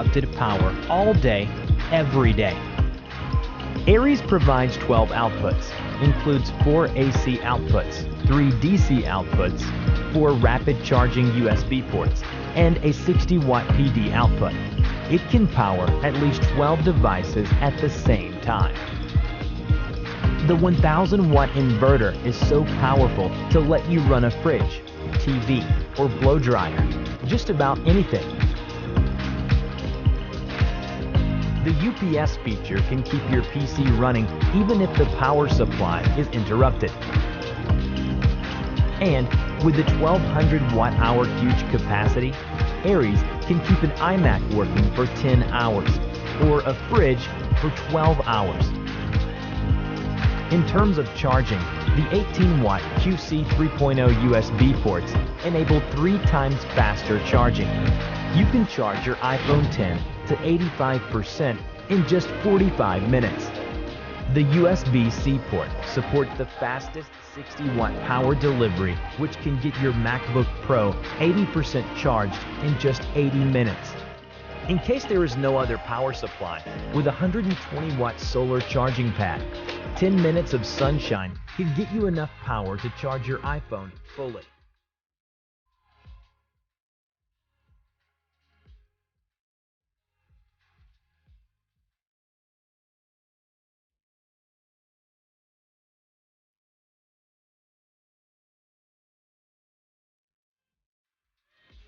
uninterrupted power all day, every day. Aries provides 12 outputs, includes 4 AC outputs, 3 DC outputs, 4 rapid charging USB ports, and a 60-watt PD output. It can power at least 12 devices at the same time. The 1000-watt inverter is so powerful to let you run a fridge, TV, or blow dryer, just about anything. The UPS feature can keep your PC running even if the power supply is interrupted. And with the 1200 watt-hour huge capacity, Aries can keep an iMac working for 10 hours or a fridge for 12 hours. In terms of charging, the 18-watt QC 3.0 USB ports enable 3 times faster charging. You can charge your iPhone X to 85% in just 45 minutes. The USB-C port supports the fastest 60-watt power delivery, which can get your MacBook Pro 80% charged in just 80 minutes. In case there is no other power supply, with a 120-watt solar charging pad, 10 minutes of sunshine can get you enough power to charge your iPhone fully.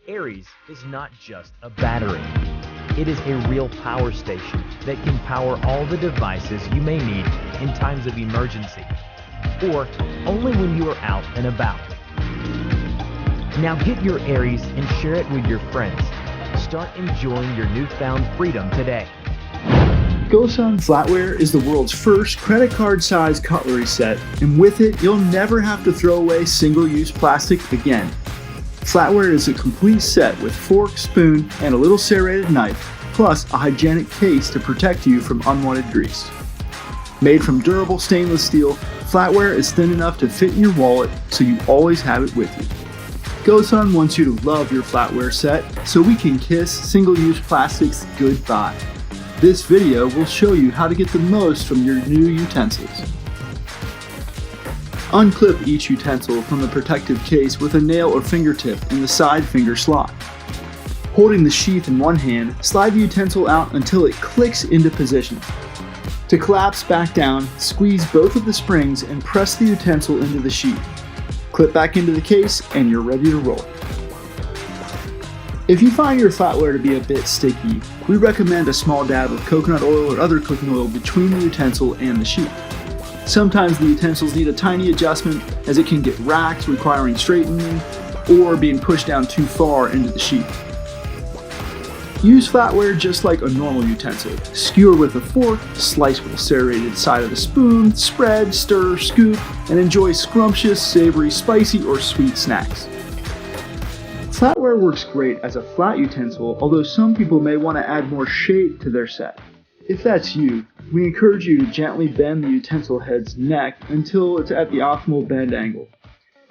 Aries is not just a battery. It is a real power station that can power all the devices you may need in times of emergency, or only when you are out and about. Now get your Aries and share it with your friends. Start enjoying your newfound freedom today. Gosun Flatware is the world's first credit card-sized cutlery set, and with it, you'll never have to throw away single-use plastic again. Flatware is a complete set with fork, spoon, and a little serrated knife, plus a hygienic case to protect you from unwanted grease. Made from durable stainless steel, flatware is thin enough to fit in your wallet, so you always have it with you. Gosun wants you to love your flatware set, so we can kiss single-use plastics goodbye. This video will show you how to get the most from your new utensils. Unclip each utensil from the protective case with a nail or fingertip in the side finger slot. Holding the sheath in one hand, slide the utensil out until it clicks into position. To collapse back down, squeeze both of the springs and press the utensil into the sheath. Clip back into the case and you're ready to roll. If you find your flatware to be a bit sticky, we recommend a small dab of coconut oil or other cooking oil between the utensil and the sheath. Sometimes the utensils need a tiny adjustment, as it can get racked, requiring straightening, or being pushed down too far into the sheath. Use flatware just like a normal utensil. Skewer with a fork, slice with the serrated side of the spoon, spread, stir, scoop, and enjoy scrumptious, savory, spicy, or sweet snacks. Flatware works great as a flat utensil, although some people may want to add more shape to their set. If that's you, we encourage you to gently bend the utensil head's neck until it's at the optimal bend angle.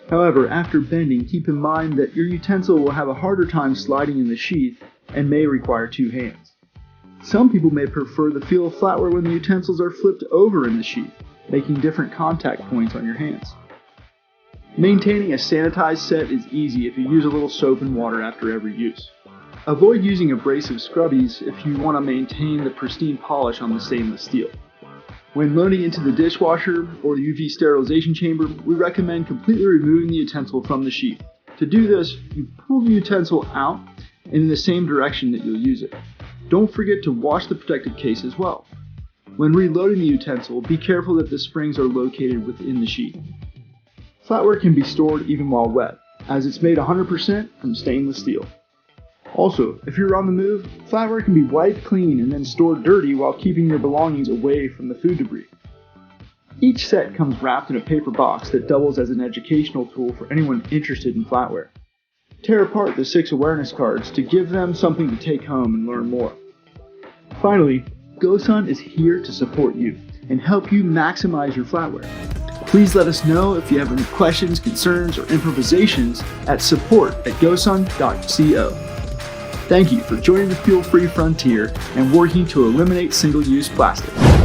However, after bending, keep in mind that your utensil will have a harder time sliding in the sheath and may require 2 hands. Some people may prefer the feel of flatware when the utensils are flipped over in the sheath, making different contact points on your hands. Maintaining a sanitized set is easy if you use a little soap and water after every use. Avoid using abrasive scrubbies if you want to maintain the pristine polish on the stainless steel. When loading into the dishwasher or the UV sterilization chamber, we recommend completely removing the utensil from the sheath. To do this, you pull the utensil out and in the same direction that you'll use it. Don't forget to wash the protective case as well. When reloading the utensil, be careful that the springs are located within the sheath. Flatware can be stored even while wet, as it's made 100% from stainless steel. Also, if you're on the move, flatware can be wiped clean and then stored dirty while keeping your belongings away from the food debris. Each set comes wrapped in a paper box that doubles as an educational tool for anyone interested in flatware. Tear apart the 6 awareness cards to give them something to take home and learn more. Finally, Gosun is here to support you and help you maximize your flatware. Please let us know if you have any questions, concerns, or improvisations at support@gosun.co. Thank you for joining the fuel-free frontier and working to eliminate single-use plastic.